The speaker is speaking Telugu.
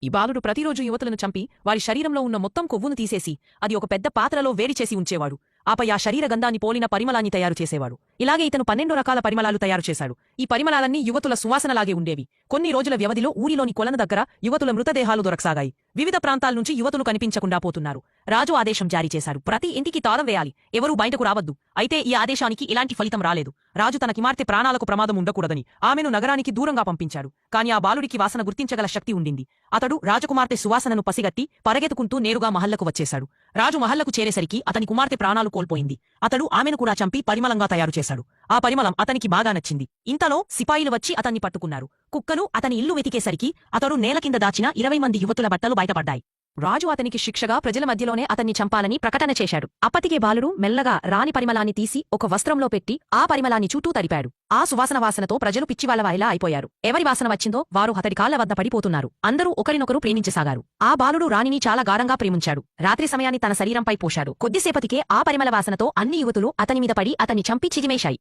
ఈ బాలుడు ప్రతిరోజు యువతులను చంపి వారి శరీరంలో ఉన్న మొత్తం కొవ్వును తీసేసి అది ఒక పెద్ద పాత్రలో వేడిచేసి ఉంచేవాడు. ఆపై ఆ శరీర గంధాన్ని పోలిన పరిమళాన్ని తయారు చేసేవాడు. ఇలాగే ఇతను 12 రకాల పరిమళాలు తయారు చేశాడు. ఈ పరిమళాలన్నీ యువతుల సువాసనలాగే ఉండేవి. కొన్ని రోజుల వ్యవధిలో ఊరిలోని కొలను దగ్గర యువతుల మృతదేహాలు దొరకసాగాయి. వివిధ ప్రాంతాల నుంచి యువతులు కనిపించకుండా పోతున్నారు. రాజు ఆదేశం జారీ చేశాడు. ప్రతి ఇంటికి తాళం వేయాలి, ఎవరూ బయటకు రావద్దు. అయితే ఈ ఆదేశానికి ఎలాంటి ఫలితం రాలేదు. రాజు తన కుమార్తె ప్రాణాలకు ప్రమాదం ఉండకూడదని ఆమెను నగరానికి దూరంగా పంపించాడు. కాని ఆ బాలుడికి వాసన గుర్తించగల శక్తి ఉండింది. అతడు రాజకుమార్తె సువాసనను పసిగట్టి పరిగెత్తుకుంటూ నేరుగా మహల్లకు వచ్చేశాడు. రాజు మహల్లకు చేరేసరికి అతని కుమార్తె ప్రాణాలు కోల్పోయింది. అతడు ఆమెను కూడా చంపి పరిమళంగా తయారు చేశాడు. ఆ పరిమళం అతనికి బాగా నచ్చింది. ఇంతలో సిపాయిలు వచ్చి అతన్ని పట్టుకున్నారు. కుక్కలు అతని ఇల్లు వెతికేసరికి అతడు నేల కింద దాచిన 20 మంది యువతుల బట్టలు బయటపడ్డాయి. రాజు అతనికి శిక్షగా ప్రజల మధ్యలోనే అతన్ని చంపాలని ప్రకటన చేశాడు. అప్పటికే బాలుడు మెల్లగా రాణి పరిమళాన్ని తీసి ఒక వస్త్రంలో పెట్టి ఆ పరిమళాన్ని చుట్టూ తరిపాడు. ఆ వాసనతో ప్రజలు పిచ్చివాళ్లవాయిలా అయిపోయారు. ఎవరి వాసన వచ్చిందో వారు అతడి కాళ్ల వద్ద పడిపోతున్నారు. అందరూ ఒకరినొకరు ప్రేమించసాగారు. ఆ బాలుడు రాణిని చాలా గాఢంగా ప్రేమించాడు. రాత్రి సమయాన్ని తన శరీరంపై పోశాడు. కొద్దిసేపటికే ఆ పరిమళ వాసనతో అన్ని యువతులు అతని మీద పడి అతన్ని చంపి చిదిమేశాయి.